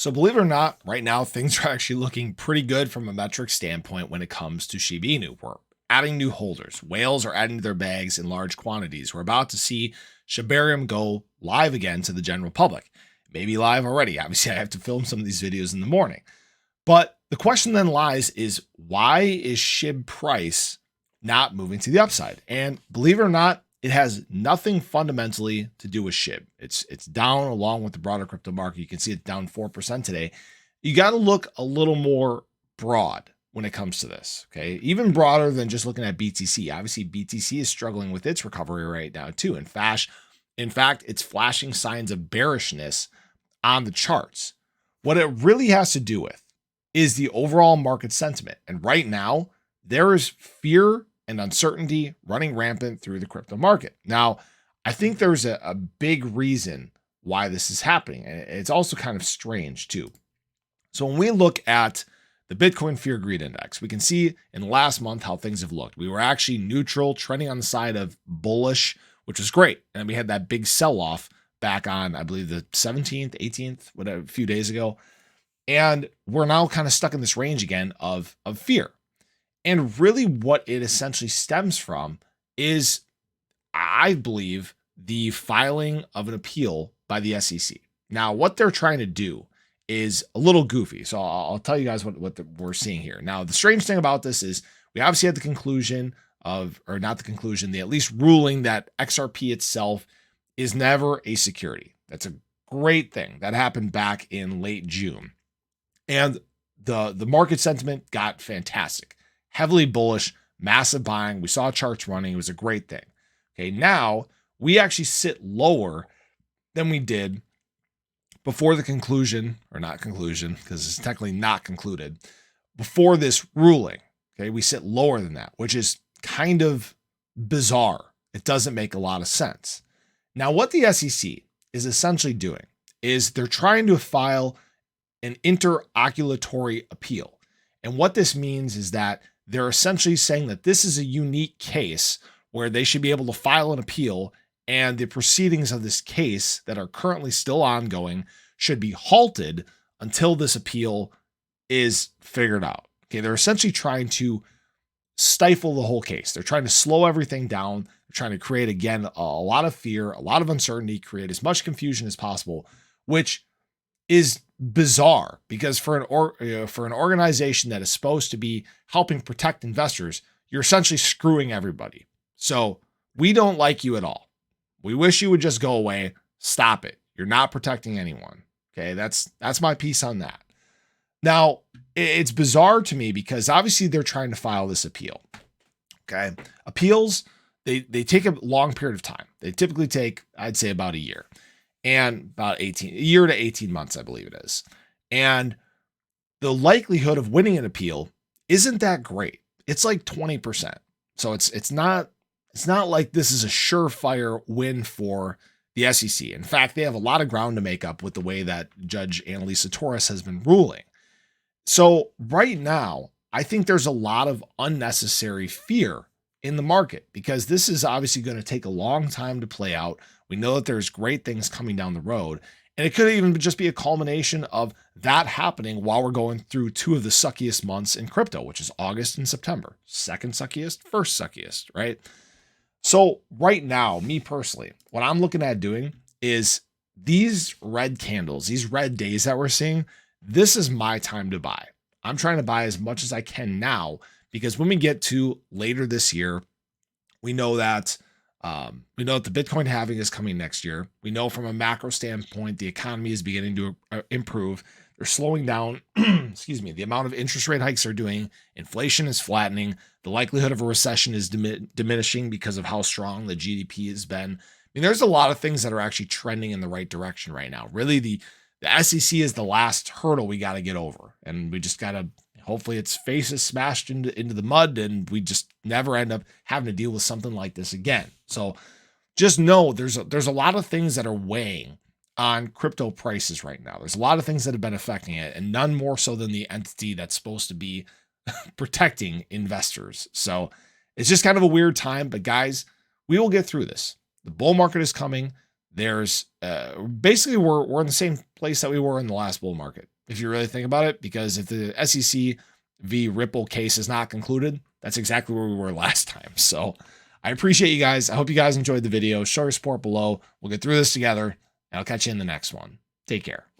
So believe it or not, right now things are actually looking pretty good from a metric standpoint when it comes to Shiba Inu. We're adding new holders. Whales are adding to their bags in large quantities. We're about to see Shibarium go live again to the general public. Maybe live already. Obviously, I have to film some of these videos in the morning. But the question then lies is, why is SHIB price not moving to the upside? And believe it or not, it has nothing fundamentally to do with SHIB. It's down along with the broader crypto market. You can see it's down 4% today. You got to look a little more broad when it comes to this, okay? Even broader than just looking at BTC. Obviously, BTC is struggling with its recovery right now too. In fact, it's flashing signs of bearishness on the charts. What it really has to do with is the overall market sentiment. And right now, there is fear and uncertainty running rampant through the crypto market. Now, I think there's a big reason why this is happening. And it's also kind of strange too. So when we look at the Bitcoin Fear Greed Index, we can see in the last month how things have looked. We were actually neutral, trending on the side of bullish, which was great. And we had that big sell-off back on, I believe, the 17th, 18th, whatever, a few days ago. And we're now kind of stuck in this range again of fear. And really what it essentially stems from is, I believe, the filing of an appeal by the SEC. Now, what they're trying to do is a little goofy. So I'll tell you guys what we're seeing here. Now, the strange thing about this is we obviously had the conclusion of, or not the conclusion, the at least ruling that XRP itself is never a security. That's a great thing. That happened back in late June. And the market sentiment got fantastic. Heavily bullish, massive buying. We saw charts running. It was a great thing. Okay, now we actually sit lower than we did before the conclusion, or not conclusion, because it's technically not concluded, before this ruling. Okay, we sit lower than that, which is kind of bizarre. It doesn't make a lot of sense. Now, what the SEC is essentially doing is they're trying to file an interlocutory appeal. And what this means is that they're essentially saying that this is a unique case where they should be able to file an appeal, and the proceedings of this case that are currently still ongoing should be halted until this appeal is figured out. Okay, they're essentially trying to stifle the whole case. They're trying to slow everything down. They're trying to create, again, a lot of fear, a lot of uncertainty, create as much confusion as possible, which is bizarre because for an organization that is supposed to be helping protect investors, you're essentially screwing everybody. So we don't like you at all. We wish you would just go away. Stop it. You're not protecting anyone. Okay, that's my piece on that. Now, it's bizarre to me because obviously they're trying to file this appeal. Okay, appeals, they take a long period of time. They typically take, I'd say, about a year. And about a year to 18 months, I believe it is. And the likelihood of winning an appeal isn't that great. It's like 20%. So it's not like this is a surefire win for the SEC. In fact, they have a lot of ground to make up with the way that Judge Annalisa Torres has been ruling. So right now, I think there's a lot of unnecessary fear in the market because this is obviously going to take a long time to play out. We know that there's great things coming down the road, and it could even just be a culmination of that happening while we're going through two of the suckiest months in crypto, which is August and September. Second suckiest, first suckiest, right? So right now, me personally, what I'm looking at doing is these red candles, these red days that we're seeing, this is my time to buy. I'm trying to buy as much as I can now because when we get to later this year, we know that the Bitcoin halving is coming next year. We know from a macro standpoint, the economy is beginning to improve. They're slowing down, the amount of interest rate hikes they're doing. Inflation is flattening. The likelihood of a recession is diminishing because of how strong the GDP has been. I mean, there's a lot of things that are actually trending in the right direction right now. Really, the SEC is the last hurdle we got to get over. And we just got to, hopefully its face is smashed into the mud and we just never end up having to deal with something like this again. So just know there's a lot of things that are weighing on crypto prices right now. There's a lot of things that have been affecting it, and none more so than the entity that's supposed to be protecting investors. So it's just kind of a weird time, but guys, we will get through this. The bull market is coming. there's basically we're in the same place that we were in the last bull market, if you really think about it, because if the SEC v Ripple case is not concluded, that's exactly where we were last time. So I appreciate you guys. I hope you guys enjoyed the video. Show your support below. We'll get through this together, and I'll catch you in the next one. Take care.